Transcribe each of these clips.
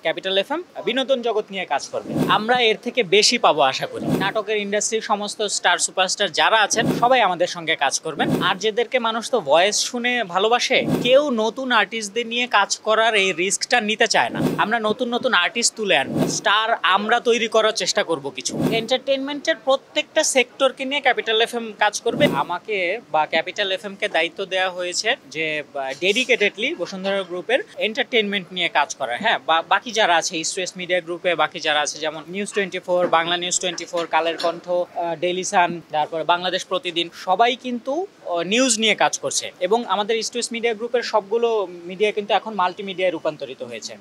Capital FM বিনোদন জগৎ নিয়ে কাজ করবে। আমরা এর থেকে বেশি পাবো আশা করি। নাটকের ইন্ডাস্ট্রির সমস্ত স্টার সুপারস্টার যারা আছেন সবাই আমাদের সঙ্গে কাজ করবেন। আর যেদেরকে মানুষ তো ভয়েস শুনে ভালোবাসে, কেউ নতুন আর্টিস্টদের নিয়ে কাজ করার এই রিস্কটা নিতে চায় না। আমরা নতুন নতুন আর্টিস্ট তুলে আনবো, স্টার আমরা তৈরি করার চেষ্টা করব। কিছু এন্টারটেনমেন্টের প্রত্যেকটা সেক্টরকে নিয়ে ক্যাপিটাল এফএম কাজ করবে। আমাকে বা ক্যাপিটাল এফএম কে দায়িত্ব দেওয়া হয়েছে যে ডেডিকেটেডলি বসুন্ধরা গ্রুপের এন্টারটেনমেন্ট নিয়ে কাজ করা। হ্যাঁ, বাকি যারা আছে ইস্ট ওয়েস্ট মিডিয়া গ্রুপে বাকি যারা আছে, যেমন news 24, Bangla news 24, Kaler Kantho, Daily Sun, তারপরে বাংলাদেশ প্রতিদিন, সবাই কিন্তু নিউজ নিয়ে কাজ করছে। এবং আমাদের ইস্ট ওয়েস্ট মিডিয়া গ্রুপের সবগুলো মিডিয়া কিন্তু এখন মাল্টিমিডিয়ায় রূপান্তরিত হয়েছে।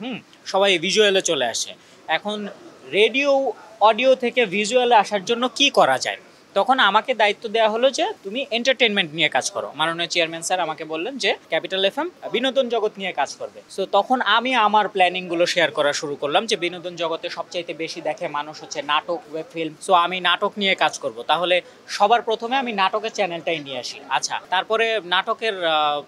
সবাই ভিজুয়ালে চলে আসে। এখন রেডিও অডিও থেকে ভিজুয়ালে আসার জন্য কি করা যায়, তখন আমাকে দায়িত্ব দেওয়া হলো যে তুমি এন্টারটেনমেন্ট নিয়ে কাজ করো। মাননীয় চেয়ারম্যান স্যার আমাকে বললেন যে ক্যাপিটাল এফএম বিনোদন জগৎ নিয়ে কাজ করবে। সো তখন আমি আমার প্ল্যানিংগুলো শেয়ার করা শুরু করলাম যে বিনোদন জগতে সবচাইতে বেশি দেখে মানুষ হচ্ছে নাটক, ওয়েব ফিল্ম। সো আমি নাটক নিয়ে কাজ করব। তাহলে সবার প্রথমে আমি নাটকের চ্যানেলটাই নিয়ে আসি। আচ্ছা, তারপরে নাটকের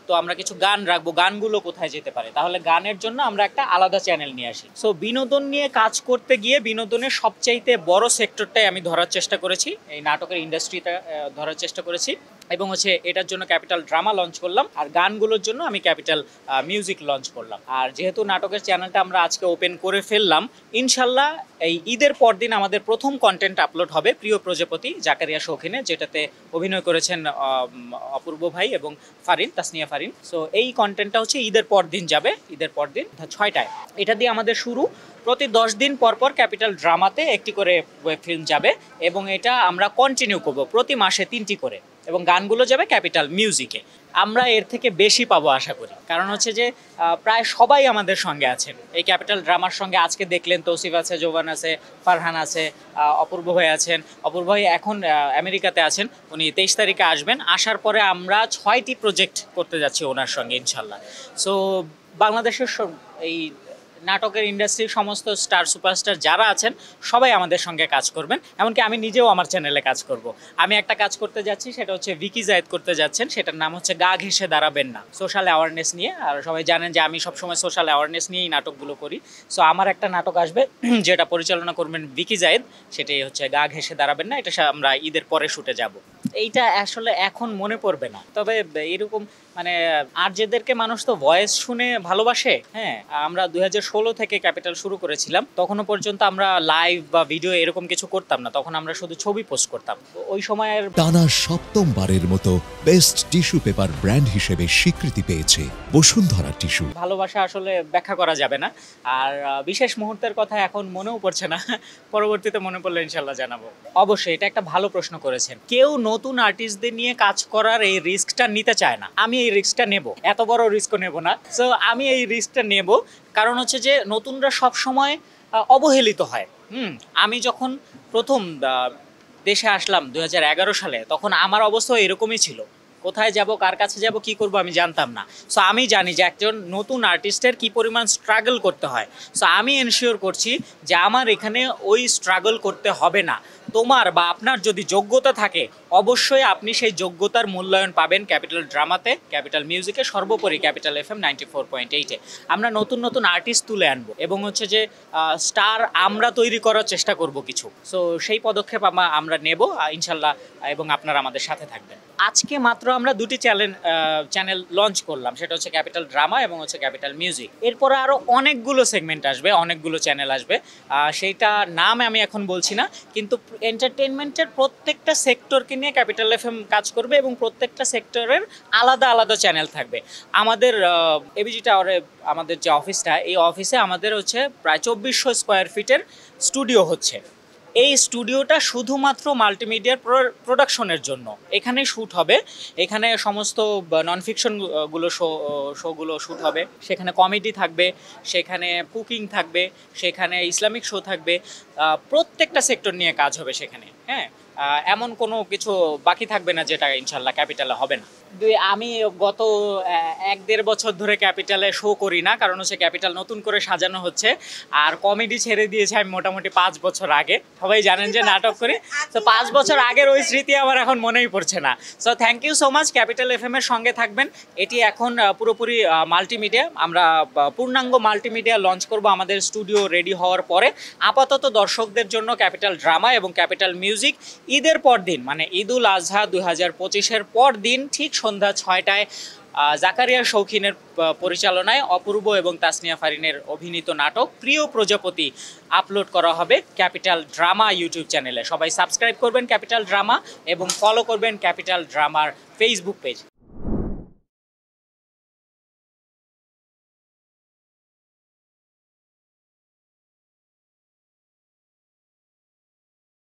তো আমরা কিছু গান রাখবো, গানগুলো কোথায় যেতে পারে, তাহলে গানের জন্য আমরা একটা আলাদা চ্যানেল নিয়ে আসি। সো বিনোদন নিয়ে কাজ করতে গিয়ে বিনোদনের সবচাইতে বড় সেক্টরটাই আমি ধরার চেষ্টা করেছি, এই নাটকের ইন্ডাস্ট্রিটা ধরার চেষ্টা করেছি। এবং হচ্ছে এটার জন্য ক্যাপিটাল ড্রামা লঞ্চ করলাম, আর গানগুলোর জন্য আমি ক্যাপিটাল মিউজিক লঞ্চ করলাম। আর যেহেতু নাটকের চ্যানেলটা আমরা আজকে ওপেন করে ফেললাম, ইনশাল্লাহ এই ঈদের পরদিন আমাদের প্রথম কন্টেন্ট আপলোড হবে প্রিয় প্রজাপতি জাকারিয়া শৌখিনে, যেটাতে অভিনয় করেছেন অপূর্ব ভাই এবং ফারিন, তাসনিয়া ফারিন। সো এই কন্টেন্টটা হচ্ছে ঈদের পরদিন যাবে, ঈদের পরদিন 6টায়। এটা দিয়ে আমাদের শুরু। প্রতি 10 দিন পর পর ক্যাপিটাল ড্রামাতে একটি করে ওয়েব ফিল্ম যাবে, এবং এটা আমরা কন্টিনিউ করব প্রতি মাসে 3টি করে, এবং গানগুলো যাবে ক্যাপিটাল মিউজিকে। আমরা এর থেকে বেশি পাবো আশা করি, কারণ হচ্ছে যে প্রায় সবাই আমাদের সঙ্গে আছেন এই ক্যাপিটাল ড্রামার সঙ্গে। আজকে দেখলেন তৌসিফ আছে, জোবান আছে, ফারহান আছে, অপূর্ব ভাই আছেন। অপূর্ব ভাই এখন আমেরিকাতে আছেন, উনি 23 তারিখে আসবেন। আসার পরে আমরা 6টি প্রজেক্ট করতে যাচ্ছি ওনার সঙ্গে ইনশাল্লাহ। সো বাংলাদেশের এই নাটকের ইন্ডাস্ট্রির সমস্ত স্টার সুপারস্টার যারা আছেন সবাই আমাদের সঙ্গে কাজ করবেন। এমনকি আমি নিজেও আমার চ্যানেলে কাজ করব। আমি একটা কাজ করতে যাচ্ছি, সেটা হচ্ছে ভিকি জায়েদ করতে যাচ্ছেন, সেটার নাম হচ্ছে গা ঘেঁষে দাঁড়াবেন না, সোশ্যাল অ্যাওয়ারনেস নিয়ে। আর সবাই জানেন যে আমি সবসময় সোশ্যাল অ্যাওয়ারনেস নিয়েই নাটকগুলো করি। সো আমার একটা নাটক আসবে যেটা পরিচালনা করবেন ভিকি জায়েদ, সেটাই হচ্ছে গা ঘেঁষে দাঁড়াবেন না। এটা আমরা ঈদের পরে শুটে যাব। এইটা আসলে এখন মনে পড়বে না, তবে এরকম মানে আর যেদেরকে মানুষ তো ভয়েস শুনে ভালোবাসে। হ্যাঁ, আমরা 2016 থেকে ক্যাপিটাল শুরু করেছিলাম। তখনও পর্যন্ত আমরা লাইভ বা ভিডিও এরকম কিছু করতাম না, তখন আমরা শুধু ছবি পোস্ট করতাম। ওই সময়ের টানা 7মবারের মতো বেস্ট টিস্যু পেপার ব্র্যান্ড হিসেবে স্বীকৃতি পেয়েছে বসুন্ধরা টিস্যু। ভালোবাসা আসলে ব্যাখ্যা করা যাবে না। আর বিশেষ মুহূর্তের কথা এখন মনেও পড়ছে না, পরবর্তীতে মনে পড়লে ইনশাল্লাহ জানাবো। অবশ্যই এটা একটা ভালো প্রশ্ন করেছেন। কেউ নতুন আর্টিস্টদের নিয়ে কাজ করার এই রিস্কটা নিতে চায় না। আমি এই রিস্কটা নেব, এত বড় রিস্কও নেব না। সো আমি এই রিস্কটা নেব, কারণ হচ্ছে যে নতুনরা সব সময় অবহেলিত হয়। আমি যখন প্রথম দেশে আসলাম 2011 সালে, তখন আমার অবস্থা এরকমই ছিল। কোথায় যাব, কার কাছে যাব, কি করব আমি জানতাম না। সো আমি জানি যে একজন নতুন আর্টিস্টের কি পরিমাণ স্ট্রাগল করতে হয়। সো আমি এনশিওর করছি যে আমার এখানে ওই স্ট্রাগল করতে হবে না। তোমার বা আপনার যদি যোগ্যতা থাকে, অবশ্যই আপনি সেই যোগ্যতার মূল্যায়ন পাবেন ক্যাপিটাল ড্রামাতে, ক্যাপিটাল মিউজিকে, সর্বোপরি ক্যাপিটাল এফএম 94.8-এ। আমরা নতুন নতুন আর্টিস্ট তুলে আনবো, এবং হচ্ছে যে স্টার আমরা তৈরি করার চেষ্টা করব কিছু। সো সেই পদক্ষেপ আমরা নেব ইনশাল্লাহ, এবং আপনারা আমাদের সাথে থাকবেন। আজকে মাত্র আমরা 2টি চ্যানেল লঞ্চ করলাম, সেটা হচ্ছে ক্যাপিটাল ড্রামা এবং হচ্ছে ক্যাপিটাল মিউজিক। এরপরে আরও অনেকগুলো সেগমেন্ট আসবে, অনেকগুলো চ্যানেল আসবে। সেইটা নাম আমি এখন বলছি না, কিন্তু এন্টারটেনমেন্টের প্রত্যেকটা সেক্টরকে নিয়ে ক্যাপিটাল এফএম কাজ করবে, এবং প্রত্যেকটা সেক্টরের আলাদা আলাদা চ্যানেল থাকবে। আমাদের এবিজি টাওয়ারে আমাদের যে অফিসটা, এই অফিসে আমাদের হচ্ছে প্রায় 2400 স্কোয়ার ফিটের স্টুডিও হচ্ছে। এই স্টুডিওটা শুধুমাত্র মাল্টিমিডিয়ার প্রোডাকশনের জন্য। এখানে শ্যুট হবে, এখানে সমস্ত নন ফিকশনগুলো শোগুলো শ্যুট হবে। সেখানে কমেডি থাকবে, সেখানে কুকিং থাকবে, সেখানে ইসলামিক শো থাকবে। প্রত্যেকটা সেক্টর নিয়ে কাজ হবে সেখানে। হ্যাঁ, এমন কোনো কিছু বাকি থাকবে না যেটা ইনশাল্লাহ ক্যাপিটালে হবে না। আমি গত 1-1.5 বছর ধরে ক্যাপিটালে শো করি না, কারণ হচ্ছে ক্যাপিটাল নতুন করে সাজানো হচ্ছে। আর কমেডি ছেড়ে দিয়েছে আমি মোটামুটি 5 বছর আগে, সবাই জানেন যে নাটক করি। তো 5 বছর আগের ওই স্মৃতি আমার এখন মনেই পড়ছে না। So thank you so much, capital FM এর সঙ্গে থাকবেন। এটি এখন পুরোপুরি মাল্টিমিডিয়া, আমরা পূর্ণাঙ্গ মাল্টিমিডিয়া লঞ্চ করব আমাদের স্টুডিও রেডি হওয়ার পরে। আপাতত দর্শকদের জন্য ক্যাপিটাল ড্রামা এবং ক্যাপিটাল মিউজিক ঈদের পর দিন, মানে ঈদুল আজহা 2025-এর পর দিন ঠিক সন্ধ্যা 6টায় জাকারিয়া শৌখিনের পরিচালনায় অপূর্ব এবং তাসনিয়া ফারিনের অভিনীত নাটক প্রিয় প্রজাপতি আপলোড করা হবে ক্যাপিটাল ড্রামা ইউটিউব চ্যানেলে। সবাই সাবস্ক্রাইব করবেন ক্যাপিটাল ড্রামা এবং ফলো করবেন ক্যাপিটাল ড্রামার ফেসবুক পেজ।